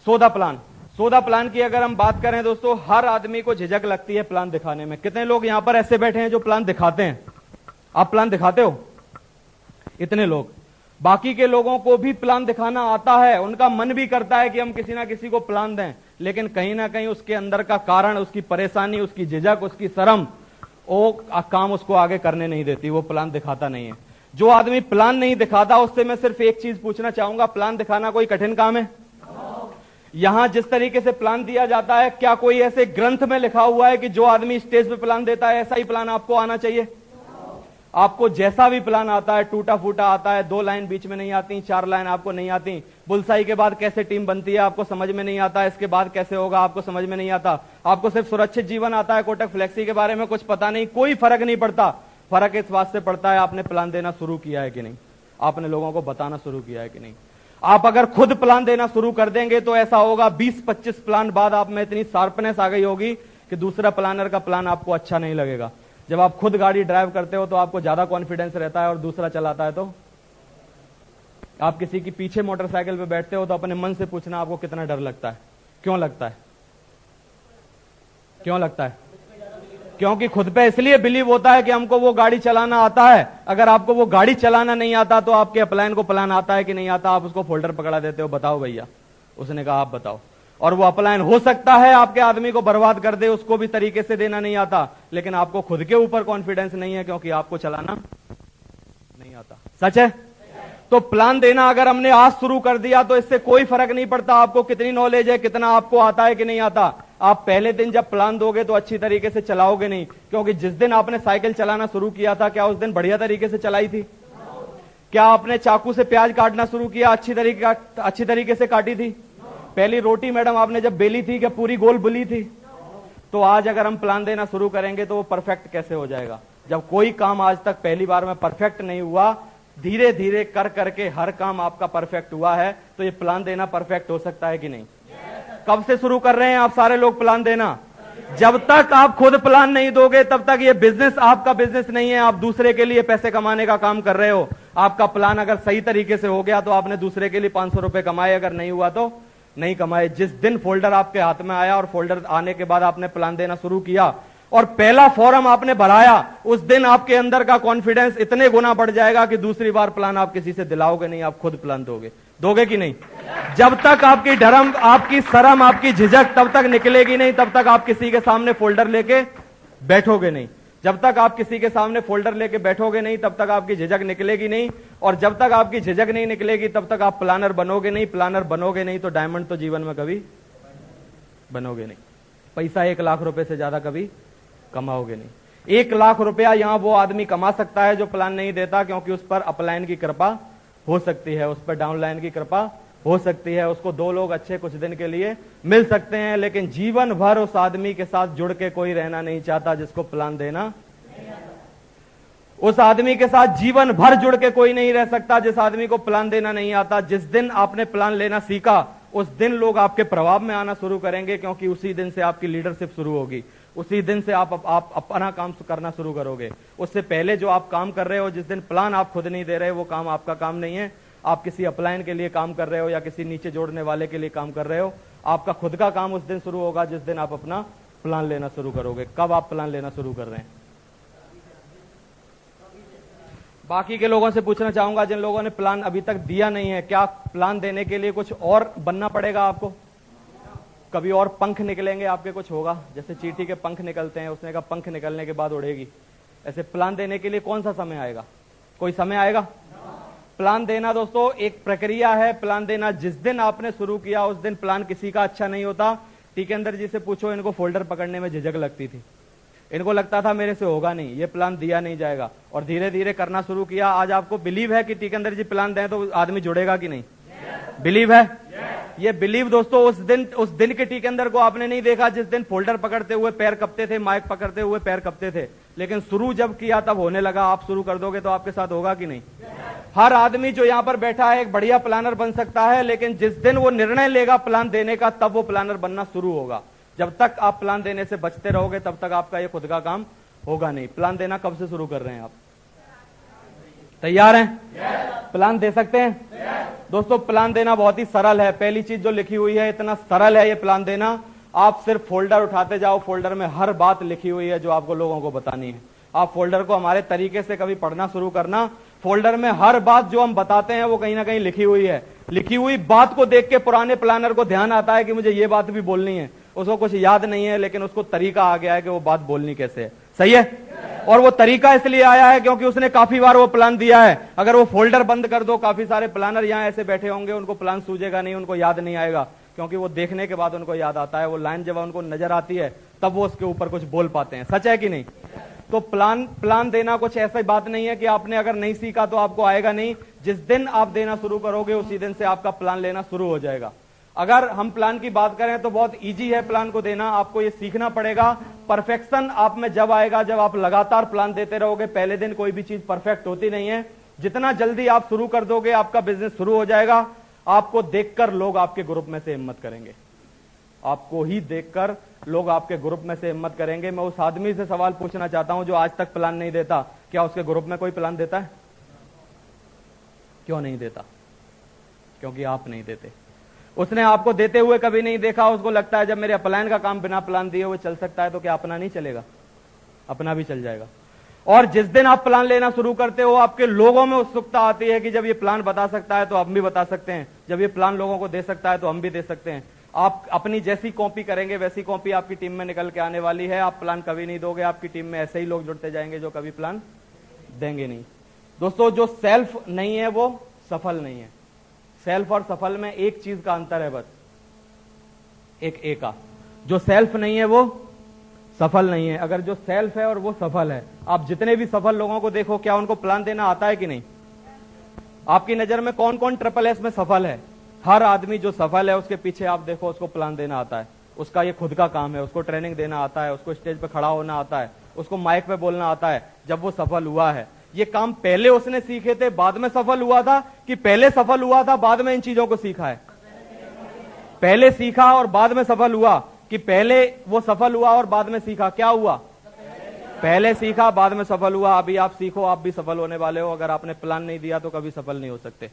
सौदा प्लान। सौदा प्लान की अगर हम बात करें दोस्तों, हर आदमी को झिझक लगती है प्लान दिखाने में। कितने लोग यहां पर ऐसे बैठे हैं जो प्लान दिखाते हैं? आप प्लान दिखाते हो? इतने लोग। बाकी के लोगों को भी प्लान दिखाना आता है, उनका मन भी करता है कि हम किसी ना किसी को प्लान दें, लेकिन कहीं ना कहीं उसके अंदर का कारण, उसकी परेशानी, उसकी झिझक, उसकी शर्म, वो काम उसको आगे करने नहीं देती, वो प्लान दिखाता नहीं है। जो आदमी प्लान नहीं दिखाता उससे मैं सिर्फ एक चीज पूछना चाहूंगा, प्लान दिखाना कोई कठिन काम है? यहां जिस तरीके से प्लान दिया जाता है, क्या कोई ऐसे ग्रंथ में लिखा हुआ है कि जो आदमी स्टेज पे प्लान देता है ऐसा ही प्लान आपको आना चाहिए? आपको जैसा भी प्लान आता है, टूटा फूटा आता है, 2 लाइन बीच में नहीं आती, 4 लाइन आपको नहीं आती, बुलसाई के बाद कैसे टीम बनती है आपको समझ में नहीं आता, इसके बाद कैसे होगा आपको समझ में नहीं आता, आपको सिर्फ सुरक्षित जीवन आता है, कोटक फ्लेक्सी के बारे में कुछ पता नहीं, कोई फर्क नहीं पड़ता। फर्क इस बात से पड़ता है आपने प्लान देना शुरू किया है कि नहीं, आपने लोगों को बताना शुरू किया है कि नहीं। आप अगर खुद प्लान देना शुरू कर देंगे तो ऐसा होगा 20-25 प्लान बाद आप में इतनी शार्पनेस आ गई होगी कि दूसरा प्लानर का प्लान आपको अच्छा नहीं लगेगा। जब आप खुद गाड़ी ड्राइव करते हो तो आपको ज्यादा कॉन्फिडेंस रहता है, और दूसरा चलाता है तो आप किसी की पीछे मोटरसाइकिल पे बैठते हो तो अपने मन से पूछना आपको कितना डर लगता है। क्यों लगता है? क्यों लगता है? क्योंकि खुद पे इसलिए बिलीव होता है कि हमको वो गाड़ी चलाना आता है। अगर आपको वो गाड़ी चलाना नहीं आता तो आपके अपलाइन को प्लान आता है कि नहीं आता? आप उसको फोल्डर पकड़ा देते हो, बताओ भैया। उसने कहा आप बताओ, और वो अपलाइन हो सकता है आपके आदमी को बर्बाद कर दे, उसको भी तरीके से देना नहीं आता, लेकिन आपको खुद के ऊपर कॉन्फिडेंस नहीं है क्योंकि आपको चलाना नहीं आता। सच है? तो प्लान देना अगर हमने आज शुरू कर दिया तो इससे कोई फर्क नहीं पड़ता आपको कितनी नॉलेज है, कितना आपको आता है कि नहीं आता। आप पहले दिन जब प्लान दोगे तो अच्छी तरीके से चलाओगे नहीं, क्योंकि जिस दिन आपने साइकिल चलाना शुरू किया था, क्या उस दिन बढ़िया तरीके से चलाई थी? क्या आपने चाकू से प्याज काटना शुरू किया अच्छी तरीके से काटी थी? पहली रोटी मैडम आपने जब बेली थी क्या पूरी गोल बुली थी? तो आज अगर हम प्लान देना शुरू करेंगे तो वो परफेक्ट कैसे हो जाएगा? जब कोई काम आज तक पहली बार में परफेक्ट नहीं हुआ, धीरे धीरे कर करके हर काम आपका परफेक्ट हुआ है, तो ये प्लान देना परफेक्ट हो सकता है कि नहीं? कब से शुरू कर रहे हैं आप सारे लोग प्लान देना? जब तक आप खुद प्लान नहीं दोगे तब तक ये बिजनेस आपका बिजनेस नहीं है, आप दूसरे के लिए पैसे कमाने का काम कर रहे हो। आपका प्लान अगर सही तरीके से हो गया तो आपने दूसरे के लिए 500 रुपए कमाए, अगर नहीं हुआ तो नहीं कमाए। जिस दिन फोल्डर आपके हाथ में आया और फोल्डर आने के बाद आपने प्लान देना शुरू किया और पहला फॉर्म आपने भराया, उस दिन आपके अंदर का कॉन्फिडेंस इतने गुना बढ़ जाएगा कि दूसरी बार प्लान आप किसी से दिलाओगे नहीं, आप खुद प्लान दोगे कि नहीं? जब तक आपकी धर्म, आपकी शर्म, आपकी झिझक तब तक निकलेगी नहीं, तब तक आप किसी के सामने फोल्डर लेके बैठोगे नहीं। जब तक आप किसी के सामने फोल्डर लेके बैठोगे नहीं तब तक आपकी झिझक निकलेगी नहीं, और जब तक आपकी झिझक नहीं निकलेगी तब तक आप प्लानर बनोगे नहीं। प्लानर बनोगे नहीं तो डायमंड तो जीवन में कभी बनोगे नहीं। पैसा 1 लाख रुपए से ज्यादा कभी कमाओगे नहीं। 1 लाख रुपया यहां वो आदमी कमा सकता है जो प्लान नहीं देता, क्योंकि उस पर अपलाइन की कृपा हो सकती है, उस पर डाउनलाइन की कृपा हो सकती है, उसको 2 लोग अच्छे कुछ दिन के लिए मिल सकते हैं, लेकिन जीवन भर उस आदमी के साथ जुड़ के कोई रहना नहीं चाहता जिसको प्लान देना नहीं आता। उस आदमी के साथ जीवन भर जुड़ के कोई नहीं रह सकता जिस आदमी को प्लान देना नहीं आता। जिस दिन आपने प्लान लेना सीखा उस दिन लोग आपके प्रभाव में आना शुरू करेंगे, क्योंकि उसी दिन से आपकी लीडरशिप शुरू होगी, उसी दिन से आप अपना काम करना शुरू करोगे। उससे पहले जो आप काम कर रहे हो, जिस दिन प्लान आप खुद नहीं दे रहे, वो काम आपका काम नहीं है। आप किसी अपलाइन के लिए काम कर रहे हो या किसी नीचे जोड़ने वाले के लिए काम कर रहे हो। आपका खुद का काम उस दिन शुरू होगा जिस दिन आप अपना प्लान लेना शुरू करोगे। कब आप प्लान लेना शुरू कर रहे हैं? बाकी के लोगों से पूछना चाहूंगा जिन लोगों ने प्लान अभी तक दिया नहीं है, क्या प्लान देने के लिए कुछ और बनना पड़ेगा आपको? कभी और पंख निकलेंगे आपके, कुछ होगा? जैसे चींटी के पंख निकलते हैं, उसने कहा पंख निकलने के बाद उड़ेगी। ऐसे प्लान देने के लिए कौन सा समय आएगा? कोई समय आएगा? प्लान देना दोस्तों एक प्रक्रिया है। प्लान देना जिस दिन आपने शुरू किया उस दिन प्लान किसी का अच्छा नहीं होता। टीकेंद्र जी से पूछो, इनको फोल्डर पकड़ने में झिझक लगती थी, इनको लगता था मेरे से होगा नहीं, ये प्लान दिया नहीं जाएगा, और धीरे धीरे करना शुरू किया। आज आपको बिलीव है कि टीकेंद्र जी प्लान दें तो आदमी जुड़ेगा कि नहीं? बिलीव है? ये बिलीव दोस्तों उस दिन के टीकेंद्र को आपने नहीं देखा जिस दिन फोल्डर पकड़ते हुए पैर कपते थे, माइक पकड़ते हुए पैर कपते थे, लेकिन शुरू जब किया तब होने लगा। आप शुरू कर दोगे तो आपके साथ होगा कि नहीं? हर आदमी जो यहां पर बैठा है एक बढ़िया प्लानर बन सकता है, लेकिन जिस दिन वो निर्णय लेगा प्लान देने का तब वो प्लानर बनना शुरू होगा। जब तक आप प्लान देने से बचते रहोगे तब तक आपका ये खुद का काम होगा नहीं। प्लान देना कब से शुरू कर रहे हैं आप? तैयार हैं? प्लान दे सकते हैं? दोस्तों प्लान देना बहुत ही सरल है। पहली चीज जो लिखी हुई है, इतना सरल है ये प्लान देना। आप सिर्फ फोल्डर उठाते जाओ, फोल्डर में हर बात लिखी हुई है जो आपको लोगों को बतानी है। आप फोल्डर को हमारे तरीके से कभी पढ़ना शुरू करना, फोल्डर में हर बात जो हम बताते हैं वो कहीं ना कहीं लिखी हुई है। लिखी हुई बात को देख के पुराने प्लानर को ध्यान आता है कि मुझे ये बात भी बोलनी है। उसको कुछ याद नहीं है, लेकिन उसको तरीका आ गया है कि वो बात बोलनी कैसे है। सही है? और वो तरीका इसलिए आया है क्योंकि उसने काफी बार वो प्लान दिया है। अगर वो फोल्डर बंद कर दो, काफी सारे प्लानर यहां ऐसे बैठे होंगे, उनको प्लान सूझेगा नहीं, उनको याद नहीं आएगा, क्योंकि वो देखने के बाद उनको याद आता है। वो लाइन जब उनको नजर आती है तब वो उसके ऊपर कुछ बोल पाते हैं। सच है कि नहीं? तो प्लान देना कुछ ऐसी बात नहीं है कि आपने अगर नहीं सीखा तो आपको आएगा नहीं। जिस दिन आप देना शुरू करोगे उसी दिन से आपका प्लान लेना शुरू हो जाएगा। अगर हम प्लान की बात करें तो बहुत इजी है प्लान को देना। आपको ये सीखना पड़ेगा। परफेक्शन आप में जब आएगा, जब आप लगातार प्लान देते रहोगे। पहले दिन कोई भी चीज परफेक्ट होती नहीं है। जितना जल्दी आप शुरू कर दोगे, आपका बिजनेस शुरू हो जाएगा। आपको देखकर लोग आपके ग्रुप में से हिम्मत करेंगे। आपको ही देखकर लोग आपके ग्रुप में से हिम्मत करेंगे। मैं उस आदमी से सवाल पूछना चाहता हूं जो आज तक प्लान नहीं देता, क्या उसके ग्रुप में कोई प्लान देता है? क्यों नहीं देता? क्योंकि आप नहीं देते। उसने आपको देते हुए कभी नहीं देखा। उसको लगता है जब मेरे प्लान का काम बिना प्लान दिए हुए चल सकता है तो क्या अपना नहीं चलेगा? अपना भी चल जाएगा। और जिस दिन आप प्लान लेना शुरू करते हो, आपके लोगों में उत्सुकता आती है कि जब ये प्लान बता सकता है तो हम भी बता सकते हैं, जब ये प्लान लोगों को दे सकता है तो हम भी दे सकते हैं। आप अपनी जैसी कॉपी करेंगे वैसी कॉपी आपकी टीम में निकल के आने वाली है। आप प्लान कभी नहीं दोगे, आपकी टीम में ऐसे ही लोग जुड़ते जाएंगे जो कभी प्लान देंगे नहीं। दोस्तों जो सेल्फ नहीं है वो सफल नहीं है। सेल्फ और सफल में एक चीज का अंतर है, बस एक ए का। जो सेल्फ नहीं है वो सफल नहीं है। अगर जो सेल्फ है और वो सफल है, आप जितने भी सफल लोगों को देखो, क्या उनको प्लान देना आता है कि नहीं? आपकी नजर में कौन कौन ट्रिपल एस में सफल है? हर आदमी जो सफल है उसके पीछे आप देखो उसको प्लान देना आता है। उसका ये खुद का काम है। उसको ट्रेनिंग देना आता है, उसको स्टेज पे खड़ा होना आता है, उसको माइक पे बोलना आता है। जब वो सफल हुआ है, ये काम पहले उसने सीखे थे बाद में सफल हुआ था, कि पहले सफल हुआ था बाद में इन चीजों को सीखा है? पहले सीखा और बाद में सफल हुआ, कि पहले वो सफल हुआ और बाद में सीखा? क्या हुआ? पहले सीखा बाद में सफल हुआ। अभी आप सीखो, आप भी सफल होने वाले हो। अगर आपने प्लान नहीं दिया तो कभी सफल नहीं हो सकते।